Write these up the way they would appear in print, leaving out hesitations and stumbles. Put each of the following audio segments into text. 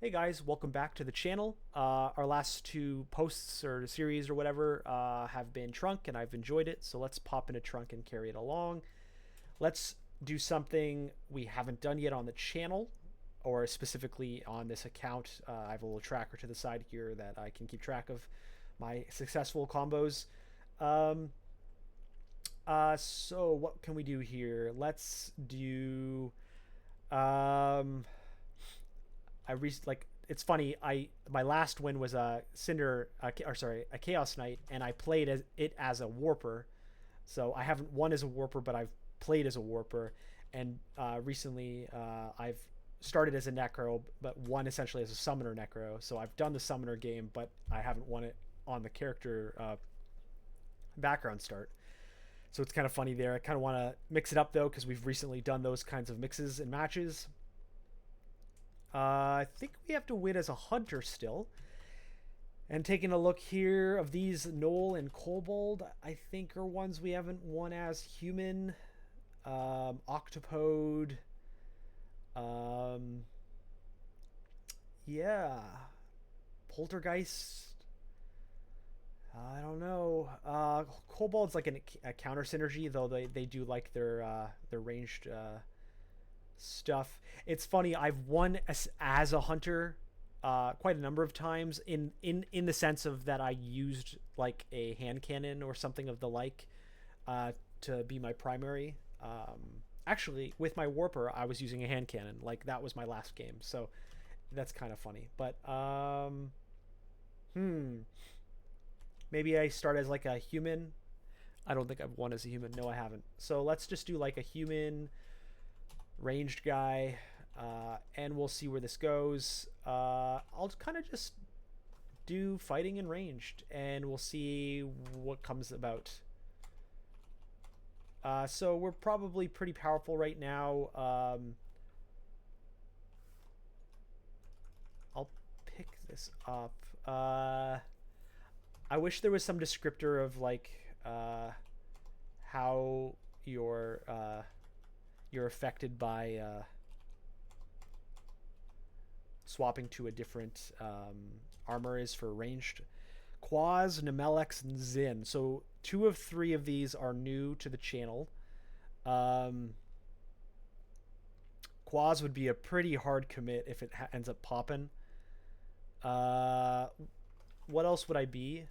Hey guys, welcome back to the channel. Our last two posts or series or whatever have been Trunk, and I've enjoyed it. So let's pop into Trunk and carry it along. Let's do something we haven't done yet on the channel, or specifically on this account. I have a little tracker to the side here that I can keep track of my successful combos. Um, so what can we do here? Let's do. Um, it's funny. My last win was a Cinder, a Chaos Knight, and I played as a Warper. So I haven't won as a Warper, but I've played as a Warper. And recently, I've started as a Necro, but won essentially as a Summoner Necro. So I've done the Summoner game, but I haven't won it on the character background start. So it's kind of funny there. I kind of want to mix it up though, because we've recently done those kinds of mixes and matches. I think we have to win as a hunter still. And taking a look here of these, Knoll and Kobold, I think are ones we haven't won as. Human, Octopode, um, yeah, Poltergeist. I don't know. Kobold's like a counter synergy, though they do like their ranged stuff. It's funny. I've won as a hunter quite a number of times in the sense of that I used like a hand cannon or something of the like to be my primary. Actually, with my Warper, I was using a hand cannon. Like that was my last game, so that's kind of funny. But maybe I start as like a human. I don't think I've won as a human. No, I haven't. So let's just do like a human ranged guy, and we'll see where this goes. I'll kind of just do fighting and ranged, and we'll see what comes about. So we're probably pretty powerful right now. I'll pick this up. I wish there was some descriptor of like how you're affected by swapping to a different armor is for ranged. Quaz, Nemelex, and Zin. So 2 of 3 of these are new to the channel. Quaz would be a pretty hard commit if it ends up popping. What else would I be?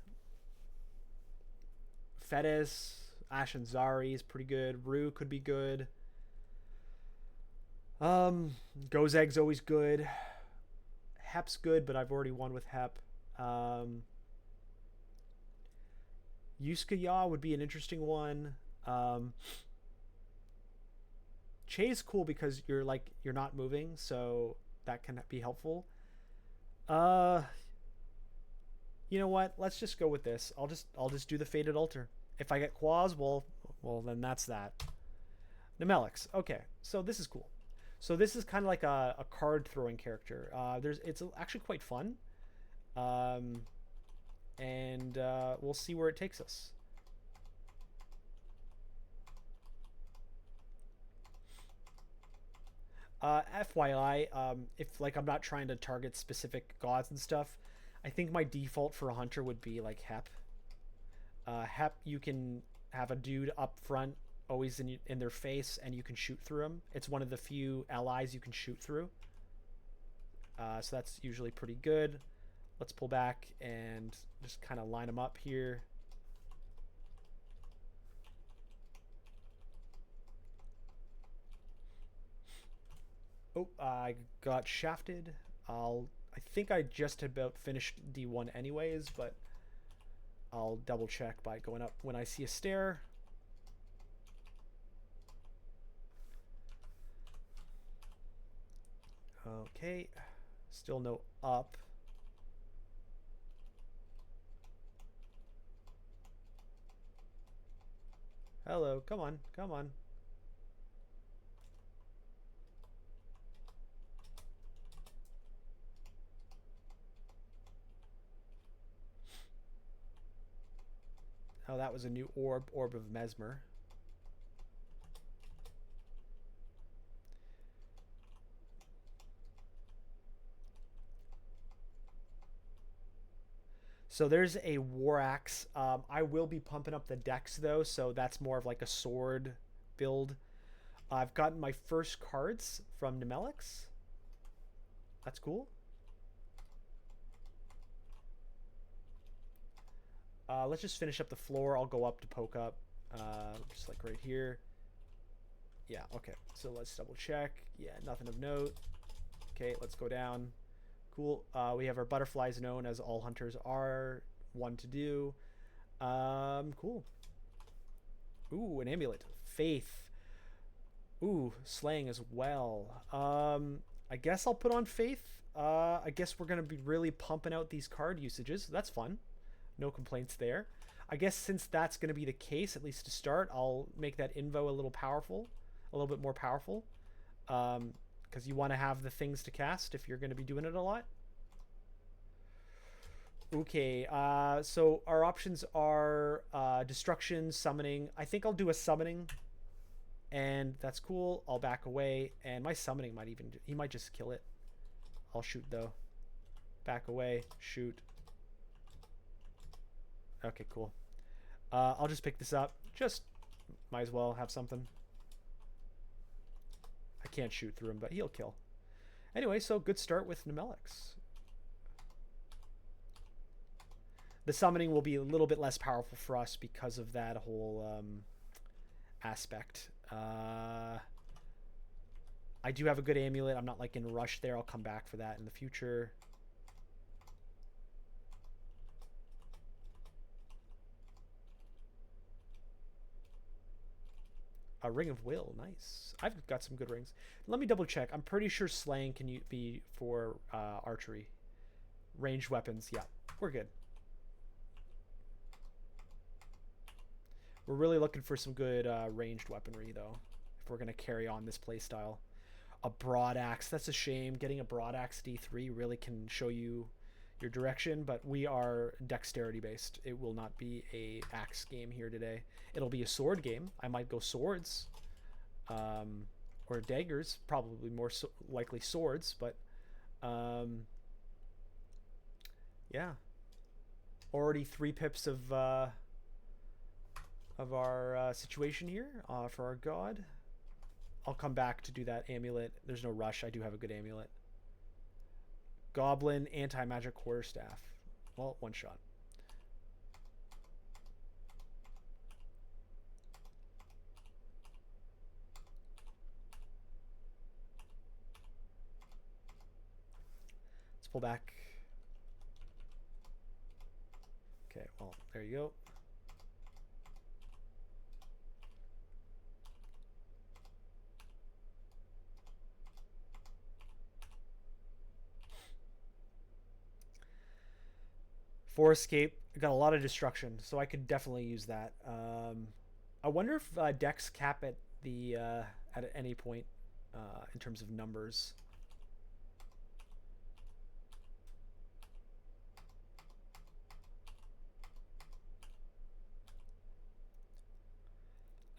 Fedis, Ashen Zari is pretty good. Rue could be good. Gozeg's always good. Hep's good, but I've already won with Hep. Yuskaya would be an interesting one. Che's cool because you're not moving, so that can be helpful. You know what? Let's just go with this. I'll just do the Faded Altar. If I get Quaz, well then that's that. Nemelex. Okay, so this is cool. So this is kind of like a card throwing character. It's actually quite fun, and we'll see where it takes us. FYI, if like I'm not trying to target specific gods and stuff, I think my default for a hunter would be like Hep. Hep, you can have a dude up front always in their face, and you can shoot through them. It's one of the few allies you can shoot through. So that's usually pretty good. Let's pull back and just kind of line them up here. Oh, I got shafted. I think I just about finished D1 anyways, but I'll double check by going up when I see a stair. Okay, still no up. Hello, come on, come on. Oh, that was a new orb of Mesmer. So there's a war axe. I will be pumping up the dex though, so that's more of like a sword build. I've gotten my first cards from Nemelex. That's cool. Let's just finish up the floor. I'll go up to poke up, just like right here. Yeah, okay. So let's double check. Yeah, nothing of note. Okay, let's go down. Cool. We have our butterflies known as all hunters are one to do. Cool. Ooh, an amulet. Faith. Ooh, slaying as well. I guess I'll put on faith. I guess we're gonna be really pumping out these card usages. That's fun. No complaints there. I guess since that's gonna be the case, at least to start, I'll make that invo a little powerful, a little bit more powerful. Because you want to have the things to cast if you're going to be doing it a lot. Okay, so our options are destruction, summoning. I think I'll do a summoning, and that's cool. I'll back away, and my summoning might even he might just kill it. I'll shoot though. Back away, shoot. Okay, cool. I'll just pick this up. Just might as well have something. I can't shoot through him, but he'll kill. Anyway, so good start with Nemelex. The summoning will be a little bit less powerful for us because of that whole aspect. I do have a good amulet. I'm not like in a rush there. I'll come back for that in the future. A ring of will, nice. I've got some good rings. Let me double check. I'm pretty sure slaying can be for archery. Ranged weapons, yeah, we're good. We're really looking for some good ranged weaponry though, if we're gonna carry on this playstyle. A broad axe, that's a shame. Getting a broad axe D3 really can show you your direction, but we are dexterity based. It will not be a axe game here today. It'll be a sword game. I might go swords, or daggers, probably more likely swords, but yeah. Already 3 pips of our situation here for our god. I'll come back to do that amulet. There's no rush. I do have a good amulet. Goblin, anti-magic quarterstaff. Well, 1 shot. Let's pull back. Okay, well, there you go. For escape, got a lot of destruction, so I could definitely use that. I wonder if decks cap at the at any point in terms of numbers.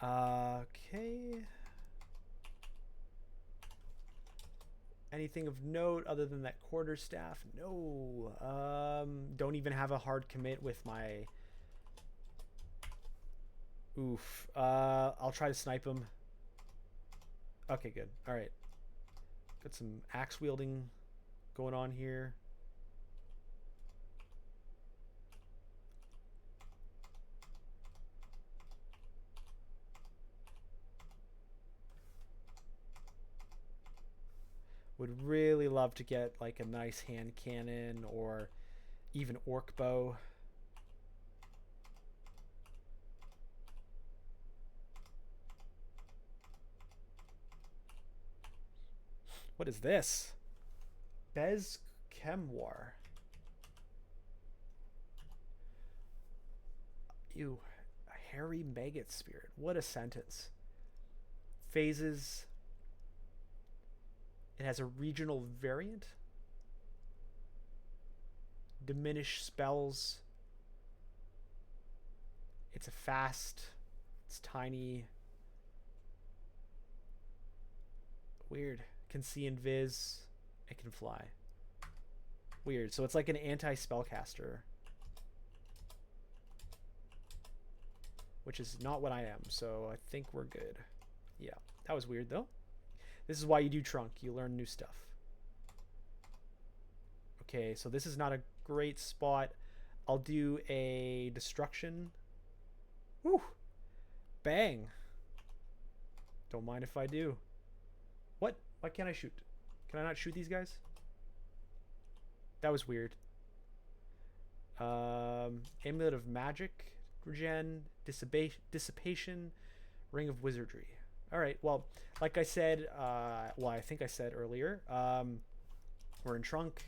Okay. Anything of note other than that quarterstaff? No. Don't even have a hard commit with my... Oof. I'll try to snipe him. Okay, good. All right. Got some axe wielding going on here. Would really love to get like a nice hand cannon or even orc bow. What is this? Bez Kemwar. Ew. A hairy maggot spirit. What a sentence. Phases. It has a regional variant. Diminish spells. It's a fast. It's tiny. Weird. Can see invis. It can fly. Weird. So it's like an anti-spellcaster. which is not what I am. So I think we're good. Yeah, that was weird though. This is why you do trunk. You learn new stuff. Okay, so this is not a great spot. I'll do a destruction. Woo! Bang! Don't mind if I do. What? Why can't I shoot? Can I not shoot these guys? That was weird. Amulet of Magic, Regen, Dissipation, Ring of Wizardry. Alright, well, like I said, I think I said earlier, we're in Trunk.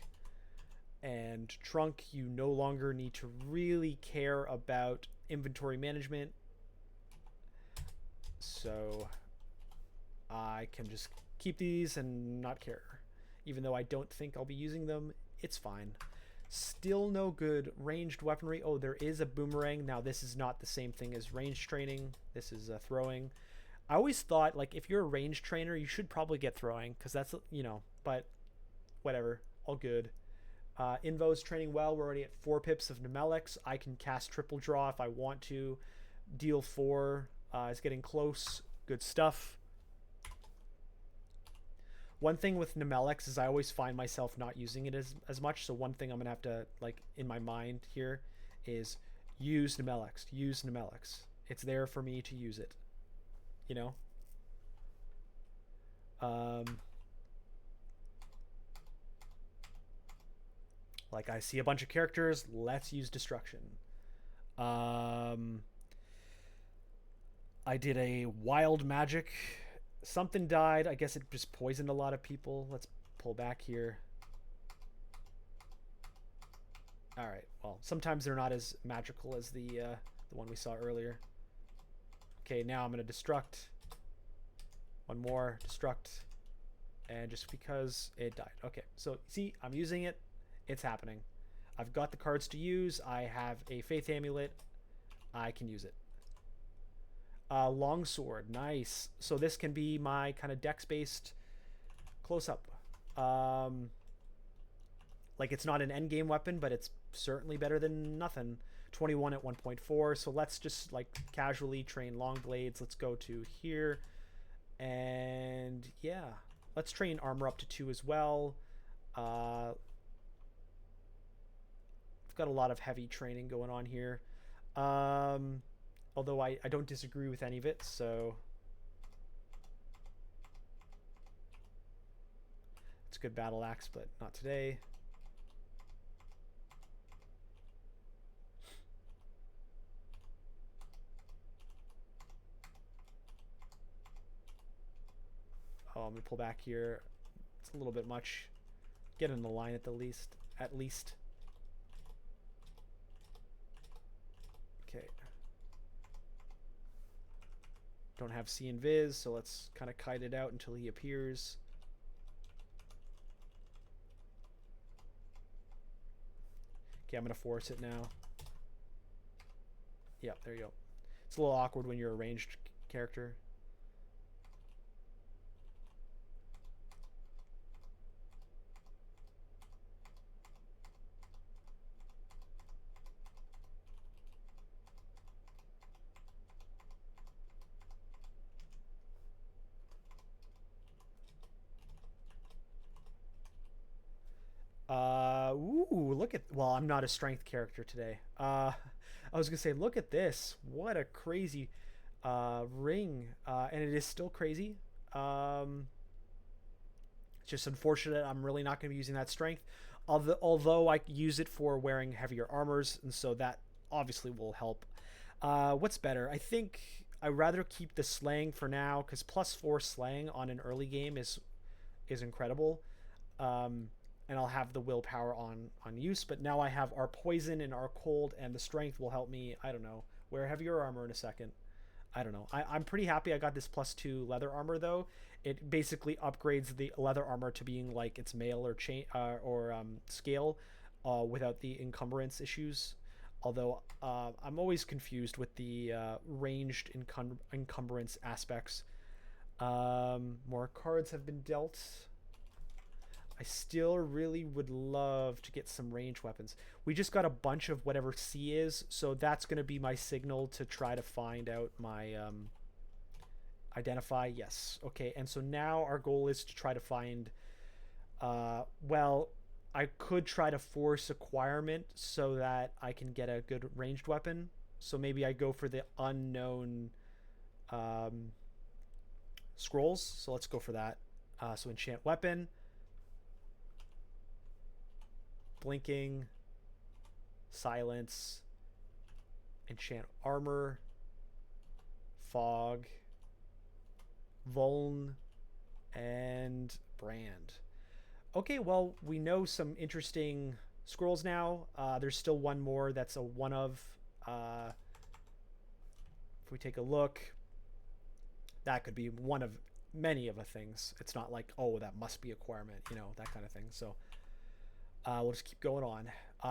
And Trunk, you no longer need to really care about inventory management. So I can just keep these and not care. Even though I don't think I'll be using them, it's fine. Still no good ranged weaponry. Oh, there is a boomerang. Now this is not the same thing as range training. This is throwing. I always thought, like, if you're a range trainer, you should probably get throwing, because that's, you know, but whatever, all good. Invo's training well. We're already at 4 pips of Nemelex. I can cast triple draw if I want to. Deal 4 is getting close. Good stuff. One thing with Nemelex is I always find myself not using it as much. So one thing I'm going to have to, like, in my mind here is use Nemelex. Use Nemelex. It's there for me to use it. You know? Like, I see a bunch of characters. Let's use destruction. I did a wild magic. Something died. I guess it just poisoned a lot of people. Let's pull back here. All right. Well, sometimes they're not as magical as the one we saw earlier. Okay, now I'm going to destruct. One more. Destruct. And just because it died. Okay, so see, I'm using it. It's happening. I've got the cards to use. I have a Faith Amulet. I can use it. Longsword. Nice. So this can be my kind of dex-based close-up. Like, it's not an endgame weapon, but it's certainly better than nothing. 21 at 1.4. So let's just, like, casually train long blades. Let's go to here. And, yeah. Let's train armor up to 2 as well. I've got a lot of heavy training going on here. Although I don't disagree with any of it, so it's a good battle axe, but not today. Oh, I'm gonna pull back here. It's a little bit much. Get in the line at the least. At least. Okay. Don't have see and viz, so let's kind of kite it out until he appears. Okay, I'm gonna force it now. Yeah, there you go. It's a little awkward when you're a ranged character. Ooh, look at, well, I'm not a strength character today. I was gonna say, look at this. What a crazy ring. And it is still crazy. It's just unfortunate I'm really not gonna be using that strength. Although I use it for wearing heavier armors, and so that obviously will help. What's better? I think I'd rather keep the slaying for now, because +4 slaying on an early game is incredible. And I'll have the willpower on use, but now I have our poison and our cold, and the strength will help me, I don't know, wear heavier armor in a second. I don't know. I'm pretty happy I got this +2 leather armor, though. It basically upgrades the leather armor to being like its mail or chain or scale without the encumbrance issues. Although I'm always confused with the ranged encumbrance aspects. More cards have been dealt. I still really would love to get some ranged weapons. We just got a bunch of whatever C is, so that's going to be my signal to try to find out my identify. Yes. Okay, and so now our goal is to try to find well, I could try to force acquirement so that I can get a good ranged weapon. So maybe I go for the unknown scrolls. So let's go for that. So enchant weapon, blinking, silence, enchant armor, fog, vuln, and brand. Okay, well, we know some interesting scrolls now. There's still one more that's a one of. If we take a look, that could be one of many of a things. It's not like, oh, that must be acquirement, you know, that kind of thing. So we'll just keep going on.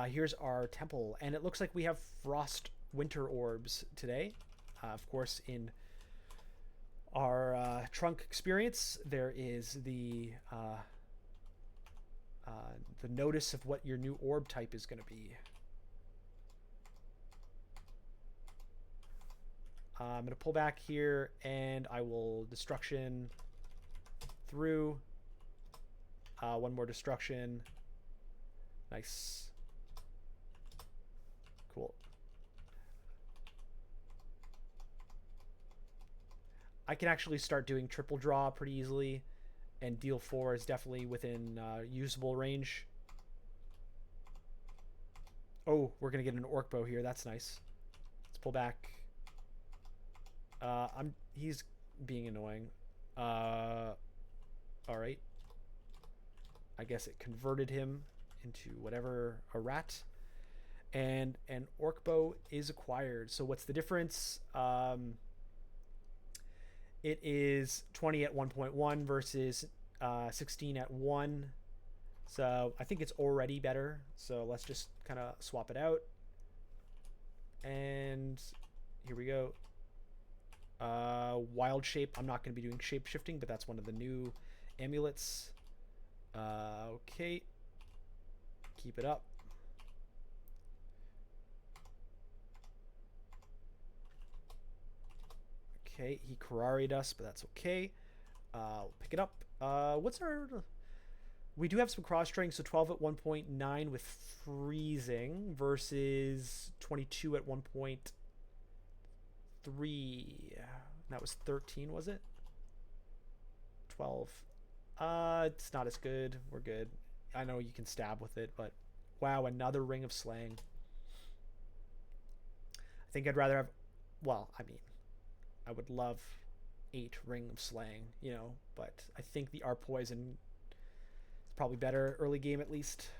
Here's our temple, and it looks like we have frost winter orbs today. Of course, in our trunk experience, there is the notice of what your new orb type is going to be. I'm going to pull back here, and I will destruction through. One more destruction. Nice. Cool. I can actually start doing triple draw pretty easily, and deal 4 is definitely within usable range. Oh, we're going to get an orc bow here. That's nice. Let's pull back. He's being annoying. All right. I guess it converted him into whatever, a rat. And an orc bow is acquired. So what's the difference? It is 20 at 1.1 versus 16 at 1. So I think it's already better. So let's just kind of swap it out. And here we go. Wild shape. I'm not going to be doing shape shifting, but that's one of the new amulets. Okay. Keep it up. Okay, he Karari'd us, but that's okay. Pick it up. What's our... We do have some cross strength, so 12 at 1.9 with freezing versus 22 at 1.3. That was 13, was it? 12. It's not as good. We're good. I know you can stab with it, but wow, another ring of slaying. I think I'd rather have... Well, I mean, I would love 8 ring of slaying, you know, but I think the art poison is probably better early game at least.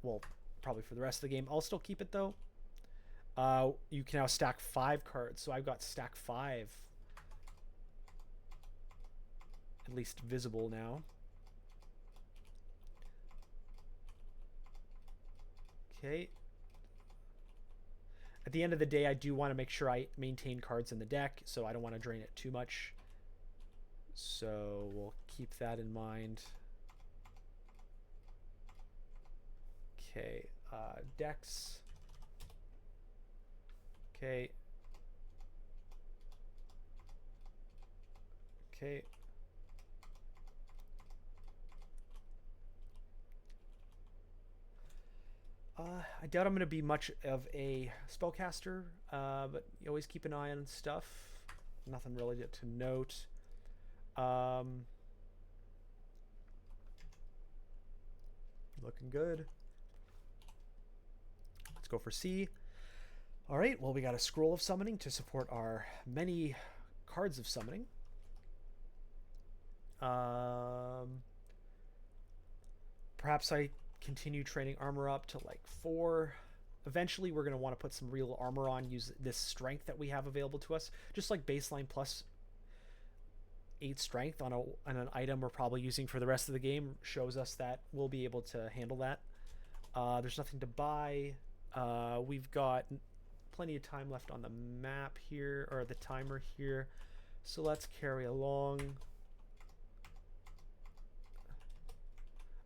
Well, probably for the rest of the game. I'll still keep it though. You can now stack 5 cards, so I've got stack 5 at least visible now. Okay. At the end of the day, I do want to make sure I maintain cards in the deck, so I don't want to drain it too much. So we'll keep that in mind. Okay, decks. Okay. Okay. I doubt I'm going to be much of a spellcaster, but you always keep an eye on stuff. Nothing really to note. Looking good. Let's go for C. All right, well, we got a scroll of summoning to support our many cards of summoning. Perhaps I continue training armor up to like 4. Eventually, we're going to want to put some real armor on, use this strength that we have available to us. Just like baseline plus 8 strength on an item we're probably using for the rest of the game shows us that we'll be able to handle that. There's nothing to buy. We've got plenty of time left on the map here, or the timer here. So let's carry along.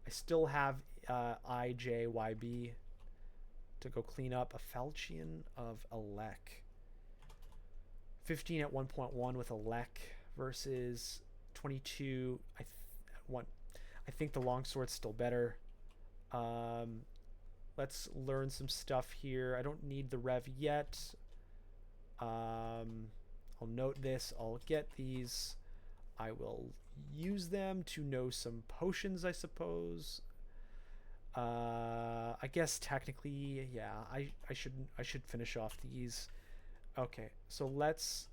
I still have IJYB to go clean up. A Falchion of Elec. 15 at 1.1 with Elec versus 22. I think the longsword's still better. Let's learn some stuff here. I don't need the rev yet. I'll note this. I'll get these. I will use them to know some potions, I suppose. I guess technically, yeah, I should finish off these. Okay, so let's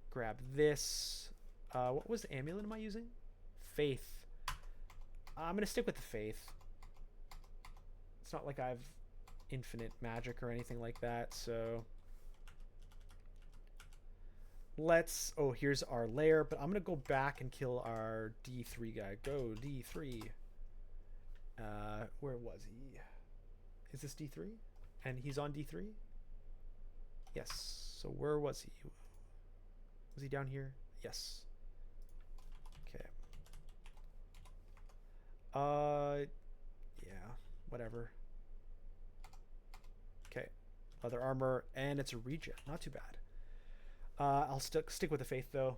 grab this. What was the amulet am I using? Faith. I'm gonna stick with the faith. It's not like I've infinite magic or anything like that, so let's... Oh, here's our lair, but I'm gonna go back and kill our D3 guy. Go, D3. Where was he? Is this D3? And he's on D3? Yes. So where was he? Was he down here? Yes. Okay. Yeah, whatever. Okay. Leather armor, and it's a regen. Not too bad. I'll stick with the faith though.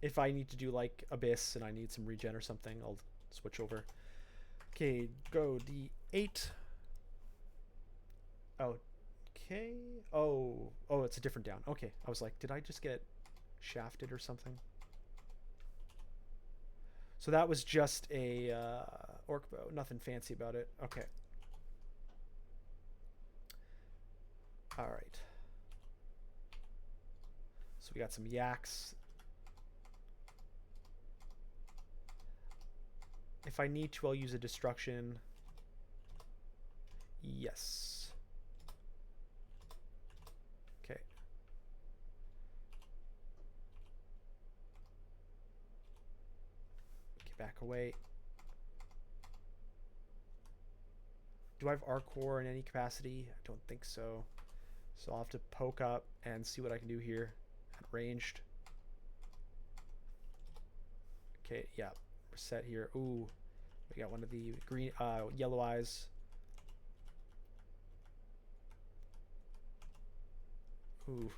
If I need to do like Abyss and I need some regen or something, I'll switch over. Okay, go D8. Okay. Oh, it's a different down. Okay, I was like, did I just get shafted or something? So that was just a orc bow. Nothing fancy about it. Okay. All right. So we got some yaks. If I need to, I'll use a destruction. Yes. Okay. Get back away. Do I have Arcor in any capacity? I don't think so. So I'll have to poke up and see what I can do here at ranged. Okay, yeah. We're set here. Ooh. We got one of the green yellow eyes. Ooh.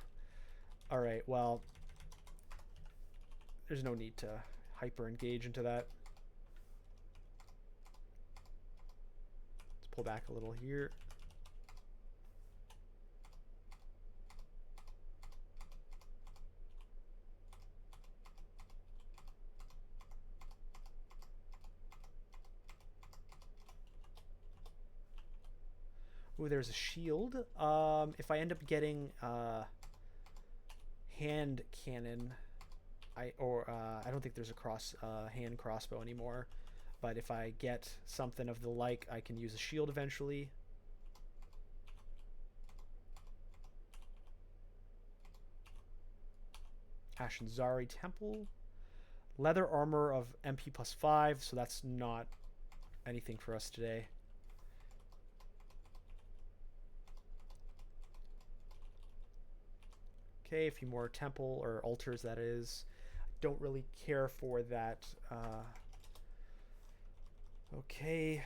Alright, well, there's no need to hyper engage into that. Let's pull back a little here. Ooh, there's a shield. If I end up getting hand cannon, I don't think there's a hand crossbow anymore. But if I get something of the like, I can use a shield eventually. Ashenzari Temple. Leather armor of MP +5, so that's not anything for us today. Okay, a few more temple or altars, that is. Don't really care for that. Okay.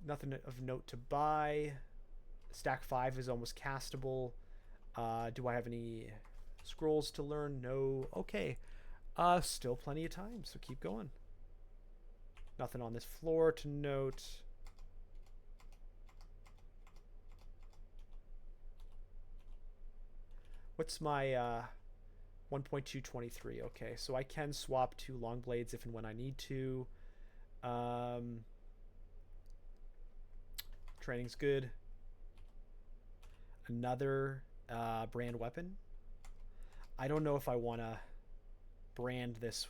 Nothing of note to buy. Stack 5 is almost castable. Do I have any scrolls to learn? No. Okay. Still plenty of time, so keep going. Nothing on this floor to note. What's my 1.223? Okay, so I can swap to long blades if and when I need to. Training's good. Another brand weapon. I don't know if I want to brand this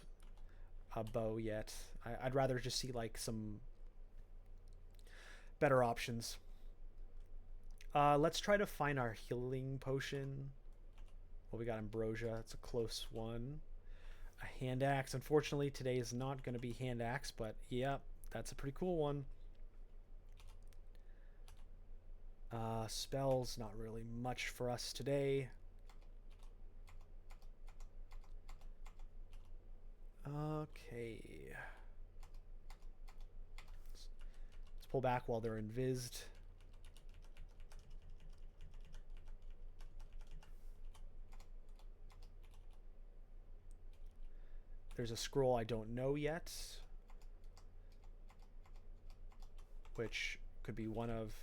bow yet. I'd rather just see like some better options. Let's try to find our healing potion. Well, we got ambrosia. It's a close one. A hand axe. Unfortunately, today is not going to be hand axe, but yeah, that's a pretty cool one. Spells, not really much for us today. Okay. Let's pull back while they're invised. There's a scroll I don't know yet, which could be one of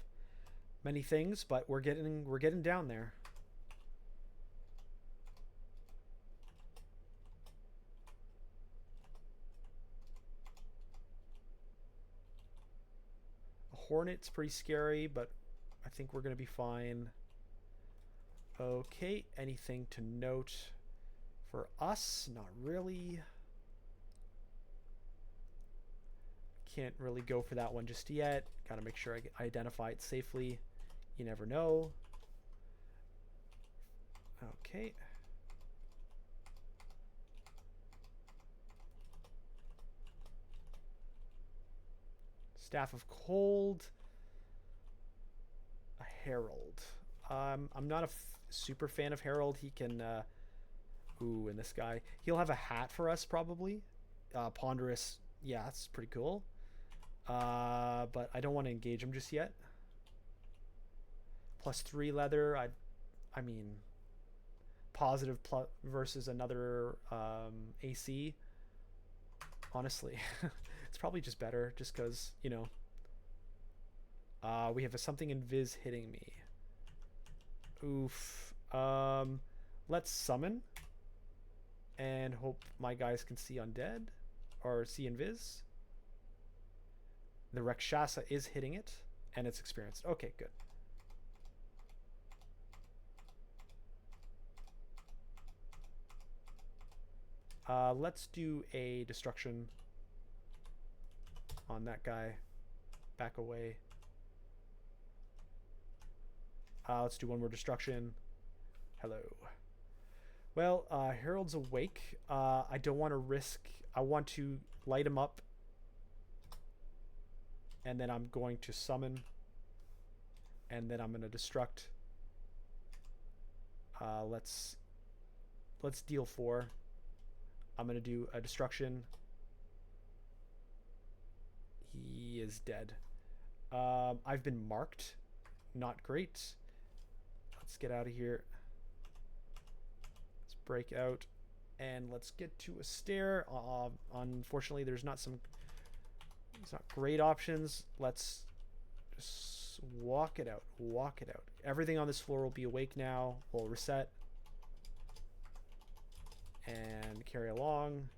many things, but we're getting down there. A hornet's pretty scary, but I think we're gonna be fine. Okay, anything to note for us? Not really. Can't really go for that one just yet. Gotta make sure I identify it safely. You never know. Okay. Staff of Cold. A Herald. I'm not a super fan of Herald. He can... ooh, and this guy. He'll have a hat for us, probably. Ponderous. Yeah, that's pretty cool. But I don't want to engage him just yet. +3 leather. I mean, positive plus versus another AC. Honestly, it's probably just better, just because, you know. We have something in Viz hitting me. Oof. Let's summon and hope my guys can see undead or see invis. The Rakshasa is hitting it, and it's experienced. Okay, good. Let's do a destruction on that guy. Back away. Let's do one more destruction. Hello. Well, Harold's awake. I don't want to risk... I want to light him up. And then I'm going to summon. And then I'm going to destruct. Let's deal 4. I'm going to do a destruction. He is dead. I've been marked. Not great. Let's get out of here. Let's break out. And let's get to a stair. Unfortunately, there's not great options. Let's just walk it out. Walk it out. Everything on this floor will be awake now. We'll reset. And carry along.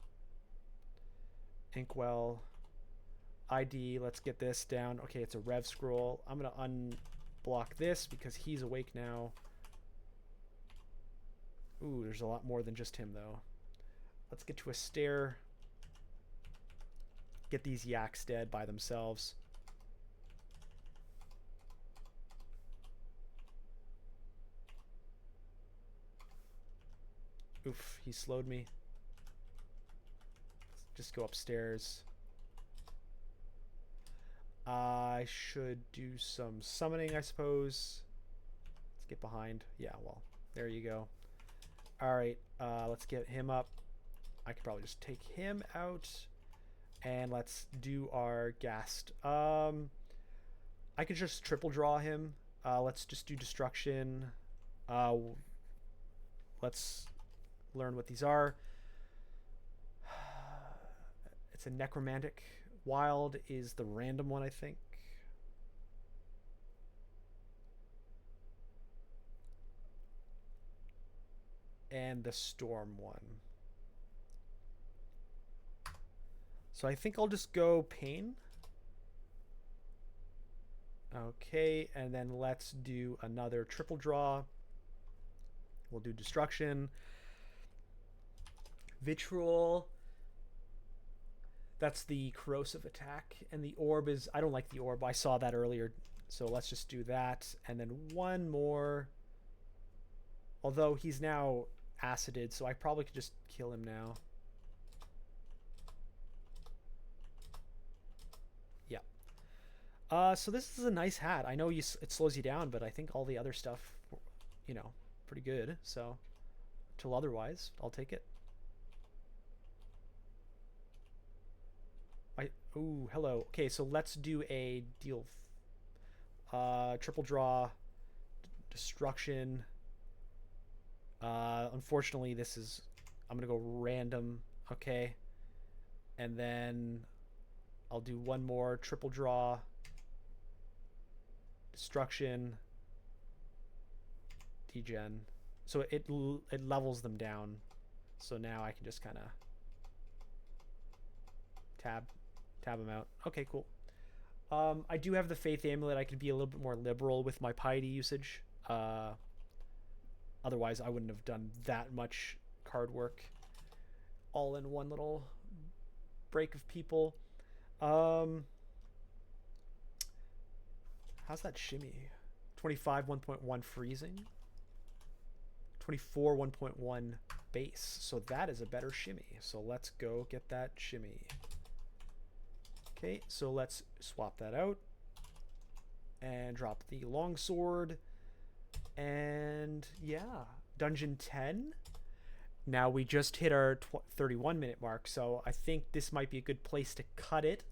Inkwell. ID. Let's get this down. Okay, it's a rev scroll. I'm going to unblock this because he's awake now. Ooh, there's a lot more than just him, though. Let's get to a stair. Get these yaks dead by themselves. Oof, he slowed me. Let's just go upstairs. I should do some summoning, I suppose. Let's get behind. Yeah, well, there you go. Alright, let's get him up. I could probably just take him out. And let's do our ghast. I could just triple draw him. Let's just do destruction. Let's learn what these are. It's a necromantic. Wild is the random one, I think. And the storm one. So I think I'll just go pain. Okay, and then let's do another triple draw. We'll do destruction. Vitriol. That's the corrosive attack. And the orb is... I don't like the orb. I saw that earlier. So let's just do that. And then one more. Although he's now acided, so I probably could just kill him now. Yeah. So this is a nice hat. I know it slows you down, but I think all the other stuff, you know, pretty good. So, till otherwise, I'll take it. Ooh, hello. Okay, so let's do a deal. Triple draw, destruction. Unfortunately, this is. I'm gonna go random. Okay, and then I'll do one more triple draw, destruction, degen. So it levels them down. So now I can just kind of tab them out. Okay, cool. I do have the Faith Amulet. I can be a little bit more liberal with my piety usage. Otherwise, I wouldn't have done that much card work all in one little break of people. How's that shimmy? 25 1.1 freezing. 24 1.1 base. So that is a better shimmy. So let's go get that shimmy. Okay, so let's swap that out and drop the longsword. And yeah, dungeon 10. Now we just hit our 31-minute mark, so I think this might be a good place to cut it.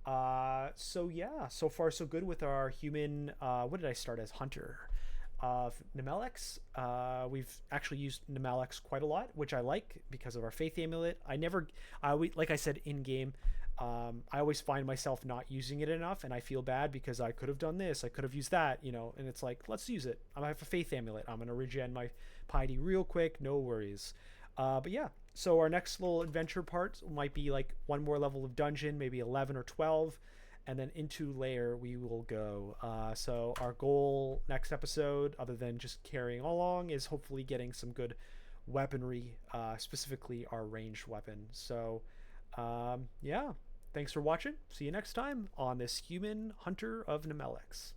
So yeah, so far so good with our human. What did I start as? Hunter. Nemelex. We've actually used Nemelex quite a lot, which I like because of our Faith Amulet. Like I said in game, I always find myself not using it enough, and I feel bad because I could have done this, I could have used that, and it's like, let's use it. I have a Faith Amulet. I'm gonna regen my piety real quick, no worries. But yeah, so our next little adventure part might be like one more level of dungeon, maybe 11 or 12, and then into lair we will go. So our goal next episode, other than just carrying along, is hopefully getting some good weaponry, specifically our ranged weapon. So yeah, thanks for watching. See you next time on this human hunter of Nemelex.